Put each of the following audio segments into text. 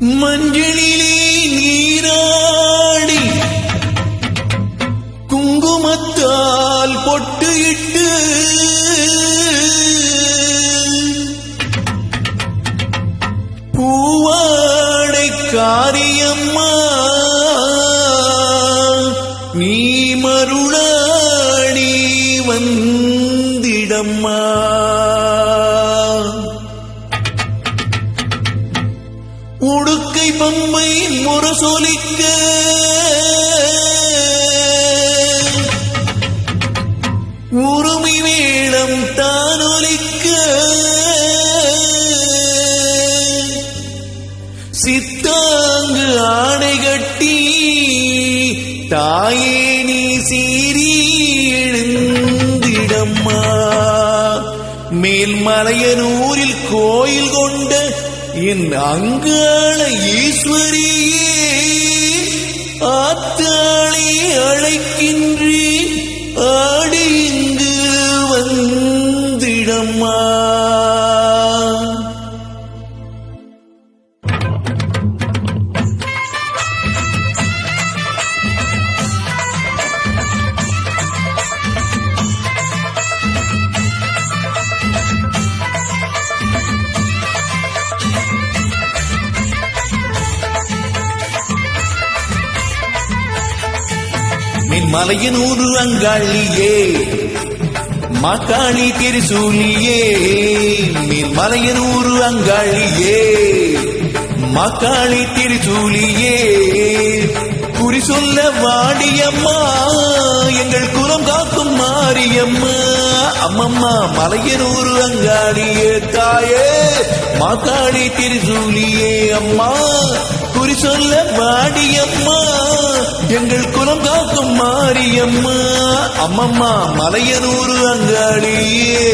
மஞ்சளிலே நீராடி குங்குமத்தால் பொட்டு இட்டு பூவாடை காரியம்மா நீ மருளாடி வந்திடம்மா. உடுக்கை பொம்மை முரசொலிக்க உருமி வேளம் தானொலிக்க சித்தாங்கு ஆடை கட்டி தாயே நீ சீறி எழுந்திடம்மா. மேல்மலையனூரில் கோயில் கொண்ட என் அங்காள ஈஸ்வரியே ஆத்தாளி அழைக்கின்றேன் ஆடி இங்கு வந்திடம்மா. மலையனூர் அங்காளியே மாக்காளி திருசூலியே. மலையனூர் அங்காளியே மாக்காளி திருசூலியே. குறி சொல்ல வாடியம்மா எங்கள் குலம் காக்கும் மாரியம்மா. அம்மம்மா மலையனூர் அங்காளியே தாயே மாக்காளி திருசூலியே. அம்மா குறி சொல்ல வாடியம்மா எங்கள் குலம் காக்கும் மாரியம்மா. அம்மம்மா மலையனூர் அங்காளியே.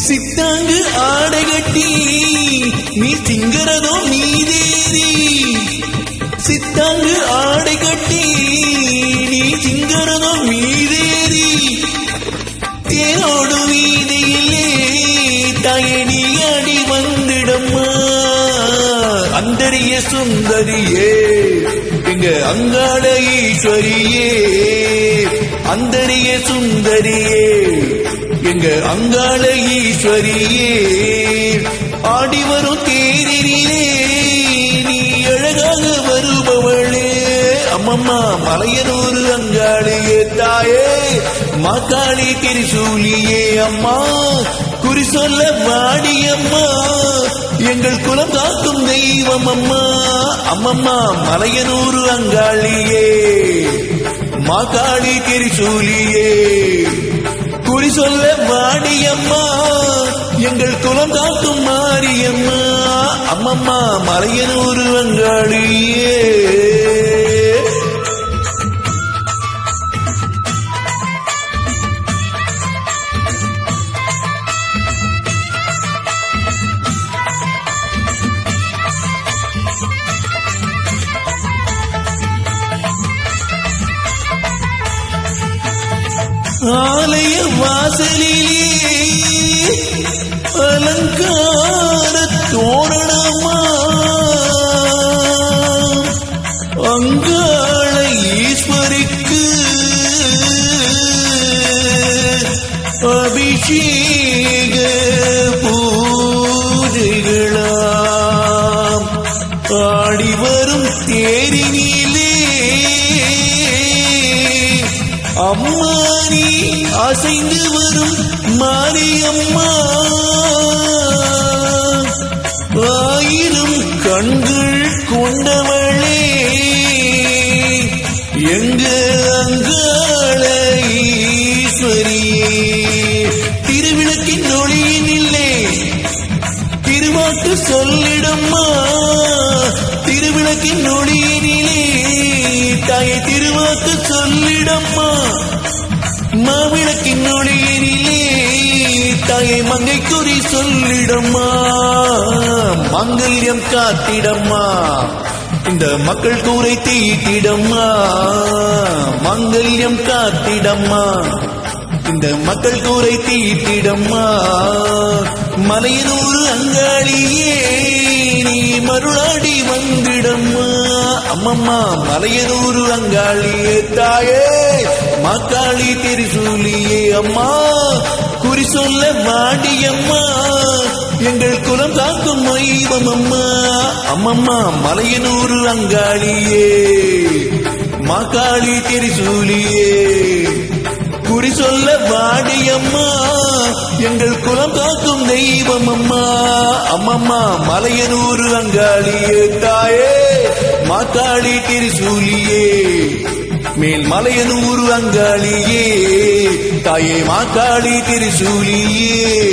சித்தாங்கு ஆடை கட்டி நீ திங்கறதோ நீதேரி. சித்தாங்கு ஆடை கட்டி நீ திங்கறதோ நீதேரி. தேனோடு வீதியிலே தாயே நீ அடி வந்திடம்மா. அந்தரிய சுந்தரியே எங்க அங்காள ஈஸ்வரியே. அந்தரிய சுந்தரியே எங்க அங்காள ஈஸ்வரியே. ஆடி வரும் தேரிலே நீ அழகாக வருபவளே. அம்மம்மா மலையனூர் அங்காளியே தாயே மாக்காளி திருசூலியே. அம்மா குறி சொல்ல வாடியம்மா எங்கள் குலம் காக்கும் தெய்வம் அம்மா. அம்மம்மா மலையனூர் அங்காளியே மாக்காளி திருசூலியே. குறி சொல்ல வாடியம்மா எங்கள் குலம் காக்கும் மாரியம்மா. அம்மம்மா மலையனூர் அங்காளியே. ஆலய வாசலிலே அலங்கார தோரணமா அங்காள ஈஸ்வரிக்கு அபிஷேக பூஜைகளாம். ஆடி வரும் தேரினிலே அம்மா நீ அசைந்து வரும் மாரியம்மா. ஆயிரம் கண்கள் கொண்டவளே எங்க அங்காள ஈஸ்வரியே. திருவிளக்கின் ஒளியினில்லே திருவாக்கு சொல்லிடம்மா. திருவிளக்கின் ஒளியினிலே தாயை திருவாக்கு சொல்லிடம்மா. மாவிளக்கின் ஒளியினிலே தாயை மங்கை குறி சொல்லிடம்மா மங்கல்யம் காத்திடம்மா இந்த மக்கள் கூரை தீட்டிடம்மா மங்கல்யம் காத்திடம்மா இந்த மக்கள் கூரை தீட்டிடம்மா மலையனூர் அங்காளியே நீ மருளாடி வந்திடம்மா அம்மம்மா மலையனூர் அங்காளியே தாயே மாக்காளி திரிசூலியே அம்மா குறி சொல்ல வாடியம்மா எங்கள் குலம் காக்கும் மைவம் அம்மா அம்மம்மா மலையனூர் அங்காளியே மாக்காளி திரிசூலியே குறி சொல்ல வாடியம்மா எங்கள் குலம் காக்கும் தெய்வம் அம்மா அம்மம்மா மலையனூர் அங்காளியே தாயே மாக்காளி திரிசூலியே மேல் மலையனூர் அங்காளியே தாயே மாக்காளி திரிசூலியே